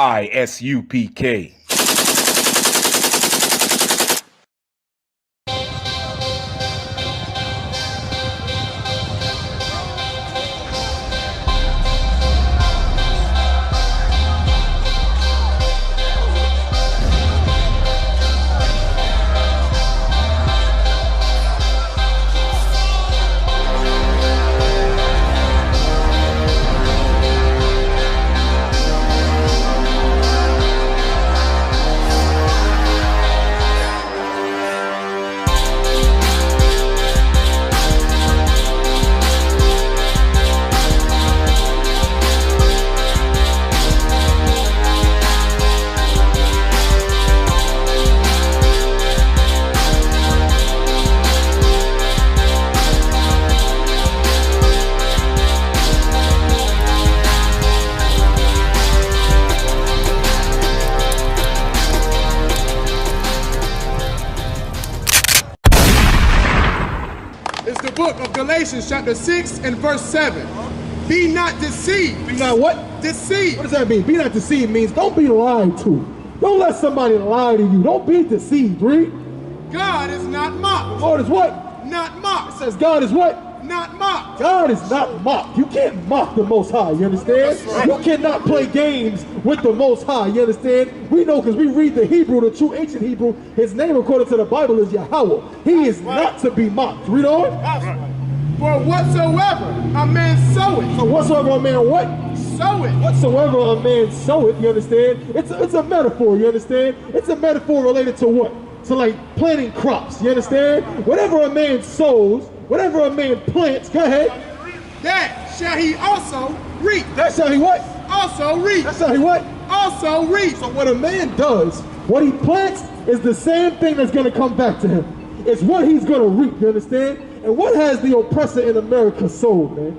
I.S.U.P.K. It's the book of Galatians chapter 6 and verse 7. Be not deceived. Be not what? Deceived. What does that mean? Be not deceived means don't be lied to. Don't let somebody lie to you. Don't be deceived, read. God is not mocked. The Lord is what? Not mocked. It says God is what? Not mocked. God is not mocked. You can't mock the Most High, you understand? Right. You cannot play games with the Most High, you understand? We know because we read the Hebrew, the true ancient Hebrew, his name according to the Bible is Yahweh. He is not to be mocked. Read on. For whatsoever a man soweth. So whatsoever a man what? Soweth. Whatsoever a man soweth, you understand? It's a metaphor, you understand? It's a metaphor related to what? To like planting crops, you understand? Whatever a man sows, whatever a man plants, go ahead. That shall he also reap. That shall he what? Also reap. That shall he what? Also reap. So what a man does, what he plants is the same thing that's going to come back to him. It's what he's going to reap, you understand? And what has the oppressor in America sold, man?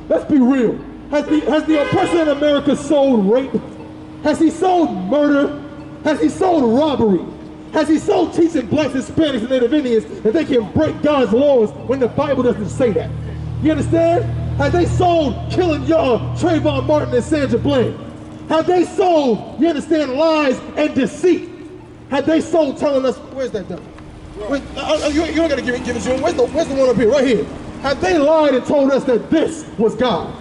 Let's be real. Has the oppressor in America sold rape? Has he sold murder? Has he sold robbery? Has he sold teaching blacks, Hispanics, and Native Indians that they can break God's laws when the Bible doesn't say that? You understand? Have they sold killing y'all, Trayvon Martin and Sandra Bland? Have they sold, you understand, lies and deceit? Have they sold telling us, where's that devil? You don't gotta give it to him. Where's the one up here? Right here. Have they lied and told us that this was God?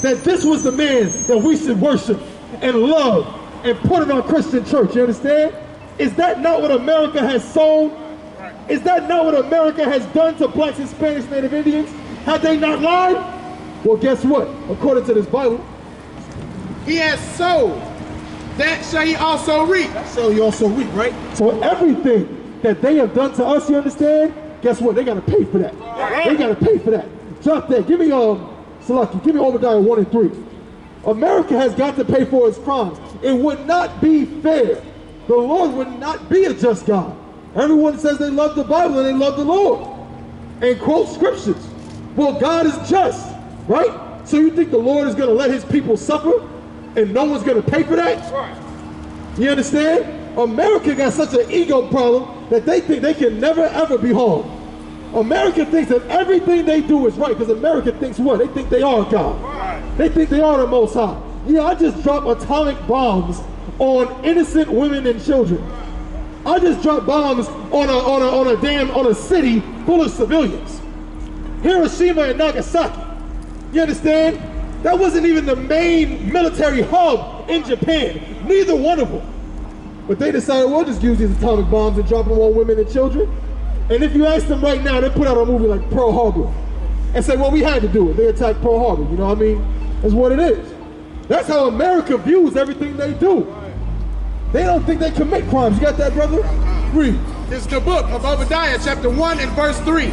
That this was the man that we should worship and love and put in our Christian church, you understand? Is that not what America has sown? Is that not what America has done to blacks, Hispanics, Native Indians? Have they not lied? Well, guess what? According to this Bible, he has sowed. That shall he also reap. That shall he also reap, right? So everything that they have done to us, you understand? Guess what? They got to pay for that. They got to pay for that. Drop that. Give me Salaki. Give me Obadiah 1 and 3. America has got to pay for its crimes. It would not be fair. The Lord would not be a just God. Everyone says they love the Bible and they love the Lord and quote scriptures. Well, God is just, right? So you think the Lord is going to let his people suffer and no one's going to pay for that? Right. You understand? America got such an ego problem that they think they can never ever be harmed. America thinks that everything they do is right because America thinks what? They think they are God. Right. They think they are the Most High. Yeah, I just dropped atomic bombs on innocent women and children. I just dropped bombs on a city full of civilians. Hiroshima and Nagasaki. You understand? That wasn't even the main military hub in Japan. Neither one of them. But they decided, we'll just use these atomic bombs and drop them on women and children. And if you ask them right now, they put out a movie like Pearl Harbor and say, well, we had to do it. They attacked Pearl Harbor, you know what I mean? That's what it is. That's how America views everything they do. They don't think they commit crimes. You got that, brother? Read. It's the book of Obadiah chapter 1 and verse 3.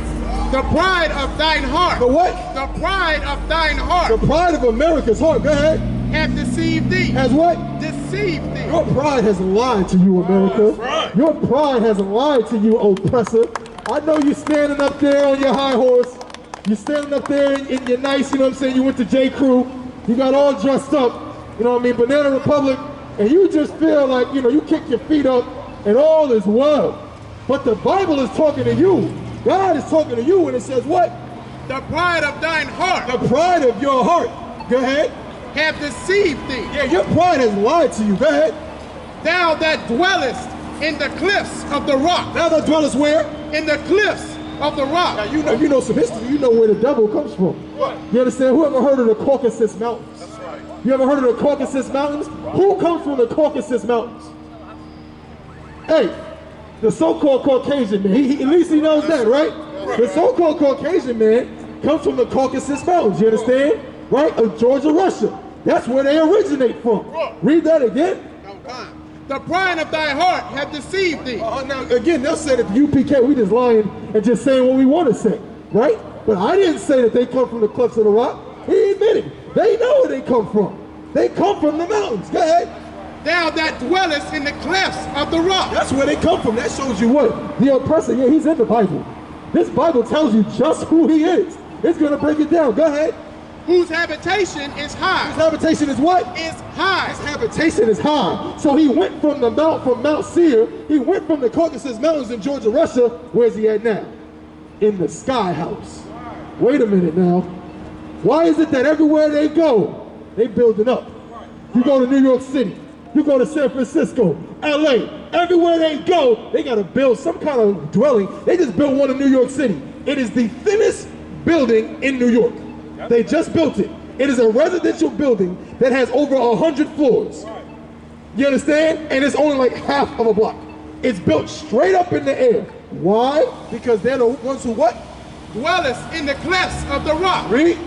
The pride of thine heart. The what? The pride of thine heart. The pride of America's heart. Go ahead. Hath deceived thee. Has what? Deceived thee. Your pride has lied to you, America. Right. Your pride has lied to you, oppressor. I know you're standing up there on your high horse. You're standing up there in your nice, you know what I'm saying? You went to J. Crew. You got all dressed up, you know what I mean? Banana Republic. And you just feel like, you know, you kick your feet up and all is well. But the Bible is talking to you. God is talking to you and it says what? The pride of thine heart. The pride of your heart. Go ahead. have deceived thee. Yeah, your pride has lied to you. Go ahead. Thou that dwellest in the cliffs of the rock. Now that dwellest where? In the cliffs of the rock. Now you know some history. You know where the devil comes from. What? You understand? Who ever heard of the Caucasus Mountains? That's right. You ever heard of the Caucasus Mountains? Who comes from the Caucasus Mountains? Hey, the so-called Caucasian man. At least he knows that, right? The so-called Caucasian man comes from the Caucasus Mountains. You understand? Right? Of Georgia, Russia. That's where they originate from. Read that again. The pride of thy heart hath deceived thee. Now, again, they'll say that the UPK, we just lying and just saying what we want to say, right? But I didn't say that they come from the cliffs of the rock. He admitted. They know where they come from. They come from the mountains. Go ahead. Thou that dwellest in the clefts of the rock. That's where they come from. That shows you what? The oppressor, yeah, he's in the Bible. This Bible tells you just who he is. It's going to break it down. Go ahead. Whose habitation is high. His habitation is what? Is high. His habitation is high. So he went from Mount Seir, he went from the Caucasus Mountains in Georgia, Russia. Where's he at now? In the Sky House. Wait a minute now. Why is it that everywhere they go, they building up? You go to New York City, you go to San Francisco, LA, everywhere they go, they gotta build some kind of dwelling. They just built one in New York City. It is the thinnest building in New York. They just built it. It is a residential building that has over 100 floors. You understand? And it's only like half of a block. It's built straight up in the air. Why? Because they're the ones who what? Dwellest in the clefts of the rock. Read.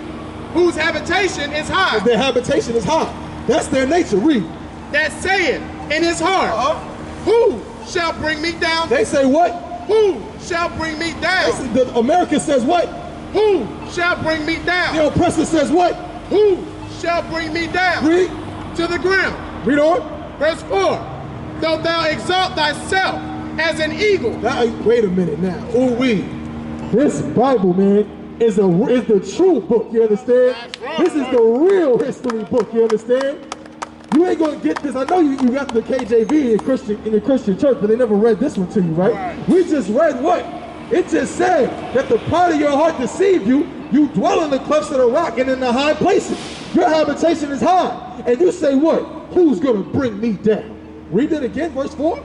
Whose habitation is high. Their habitation is high. That's their nature. Read. That saith in his heart, who shall bring me down? They say what? Who shall bring me down? The America says what? Who shall bring me down? The oppressor says what? Who shall bring me down? Read. To the ground. Read on. Verse 4. Though thou exalt thyself as an eagle. Now, wait a minute now. Ooh wee. This Bible, man, is the true book. You understand? Right, this is the real history book. You understand? You ain't gonna get this. I know you got the KJV in the Christian church, but they never read this one to you, right? We just read what? It just said that the pride of your heart deceived you. You dwell in the cliffs of the rock and in the high places. Your habitation is high. And you say what? Who's gonna bring me down? Read it again, verse 4.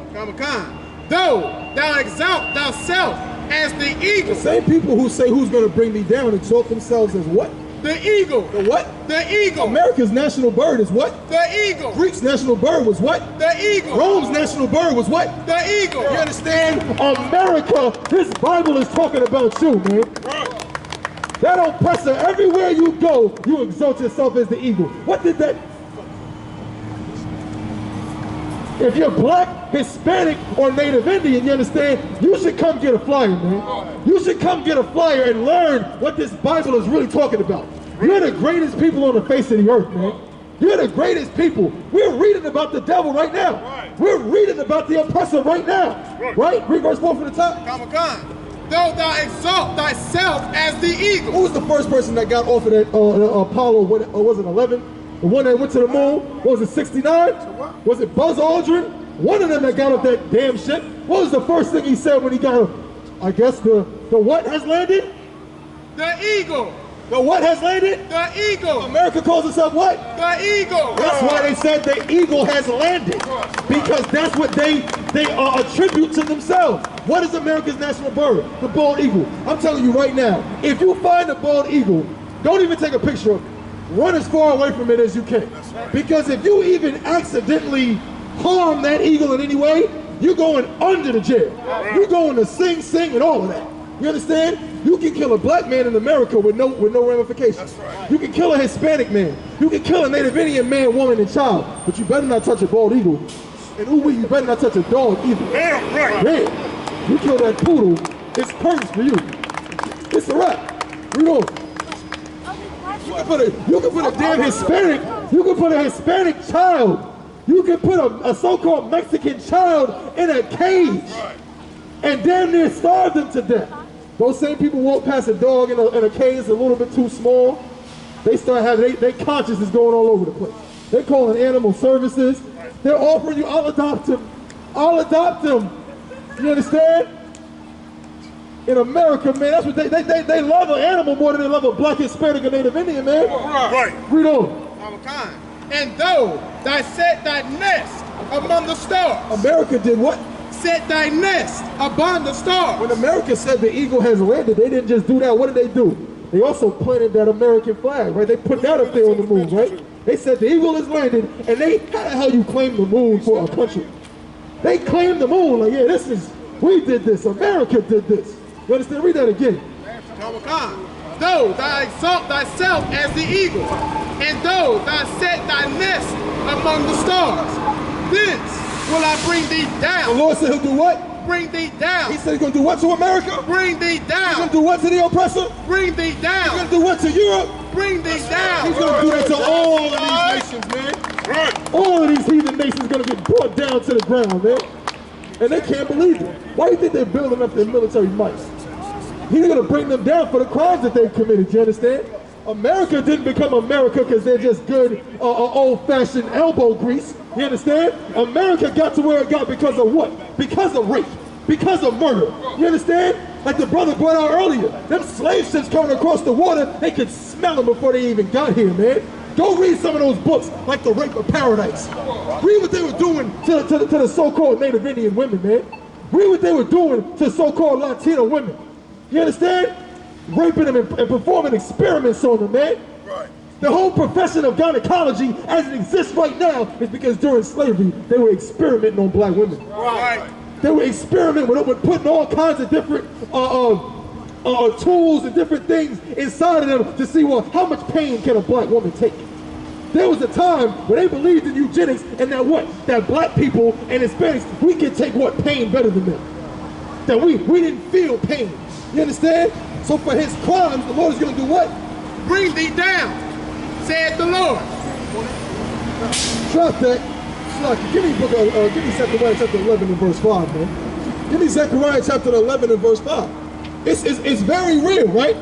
Though thou exalt thyself as the eagle. The same people who say who's gonna bring me down exalt themselves as what? The eagle. The what? The eagle. America's national bird is what? The eagle. Greek's national bird was what? The eagle. Rome's national bird was what? The eagle. You understand? America, this Bible is talking about you, man. That oppressor, everywhere you go, you exalt yourself as the eagle. What did that? If you're black, Hispanic, or Native Indian, you understand? You should come get a flyer, man. You should come get a flyer and learn what this Bible is really talking about. You're the greatest people on the face of the earth, man. You're the greatest people. We're reading about the devil right now. We're reading about the oppressor right now. Right? Read verse 4 from the top. Though thou exalt thyself as the eagle. Who was the first person that got off of that Apollo, what was it, 11? The one that went to the moon? What was it, 69? Was it Buzz Aldrin? One of them that got off that damn ship. What was the first thing he said when he got up? I guess the what has landed? The eagle. The what has landed? The eagle. America calls itself what? The eagle. That's why they said the eagle has landed. Because that's what they attribute to themselves. What is America's national bird? The bald eagle. I'm telling you right now, if you find a bald eagle, don't even take a picture of it. Run as far away from it as you can. Because if you even accidentally harm that eagle in any way, you're going under the jail. You're going to Sing Sing and all of that. You understand? You can kill a black man in America with no ramifications. You can kill a Hispanic man. You can kill a Native Indian man, woman, and child. But you better not touch a bald eagle. And ooh, you better not touch a dog either. Damn right. Man, you kill that poodle, it's curtains for you. It's a wrap. Read on. You can put a damn Hispanic, you can put a Hispanic child, you can put a so-called Mexican child in a cage and damn near starve them to death. Those same people walk past a dog in a cage that's a little bit too small. They start having, their consciousness going all over the place. They're calling animal services. They're offering you, I'll adopt him. I'll adopt him. You understand? In America, man, that's what they love an animal more than they love a black, Hispanic, or Native Indian, man. Right. Read on. And though thou set thy nest among the stars. America did what? Set thy nest upon the stars. When America said the eagle has landed, they didn't just do that. What did they do? They also planted that American flag, right? They put that up there on the moon, right? They said the eagle has landed, and they, how the hell you claim the moon for a country? They claimed the moon, like, yeah, we did this, America did this. You understand? Read that again. Though thou exalt thyself as the eagle, and though thou set thy nest among the stars, thence will I bring thee down. The Lord said he'll do what? Bring thee down. He said he's going to do what to America? Bring thee down. He's going to do what to the oppressor? Bring thee down. He's going to do what to Europe? Bring thee down. He's going to do that to all of these nations, man. Right. All of these heathen nations going to get brought down to the ground, man. And they can't believe it. Why do you think they're building up their military might? He's going to bring them down for the crimes that they've committed, you understand? America didn't become America because they're just good old-fashioned elbow grease, you understand? America got to where it got because of what? Because of rape, because of murder, you understand? Like the brother brought out earlier, them slave ships coming across the water, they could smell them before they even got here, man. Go read some of those books, like The Rape of Paradise. Read what they were doing to the so-called Native Indian women, man. Read what they were doing to so-called Latino women. You understand? Raping them and performing experiments on them, man. Right. The whole profession of gynecology as it exists right now is because during slavery, they were experimenting on black women. Right. They were experimenting with putting all kinds of different tools and different things inside of them to see, well, how much pain can a black woman take? There was a time when they believed in eugenics and that what? That black people and Hispanics, we can take what? Pain better than them. That we didn't feel pain. You understand? So for his crimes, the Lord is going to do what? Bring thee down, said the Lord. Drop that. Give me Zechariah chapter 11 and verse 5, man. Give me Zechariah chapter 11 and verse 5. It's very real, right?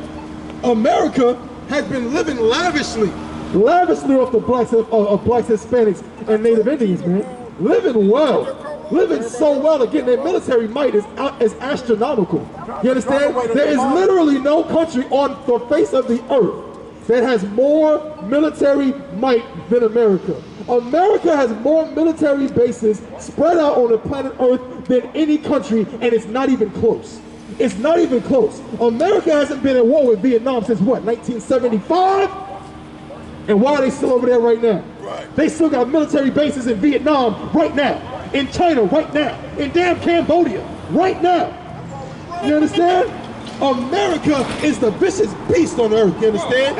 America has been living lavishly off the blacks, Hispanics, and Native Indians, man. Living well. Living so well. Again, their military might is astronomical. You understand? There is literally no country on the face of the earth that has more military might than America. America has more military bases spread out on the planet Earth than any country, and it's not even close. It's not even close. America hasn't been at war with Vietnam since what, 1975? And why are they still over there right now? Right. They still got military bases in Vietnam right now, in China right now, in damn Cambodia right now. You understand? America is the vicious beast on earth, you understand?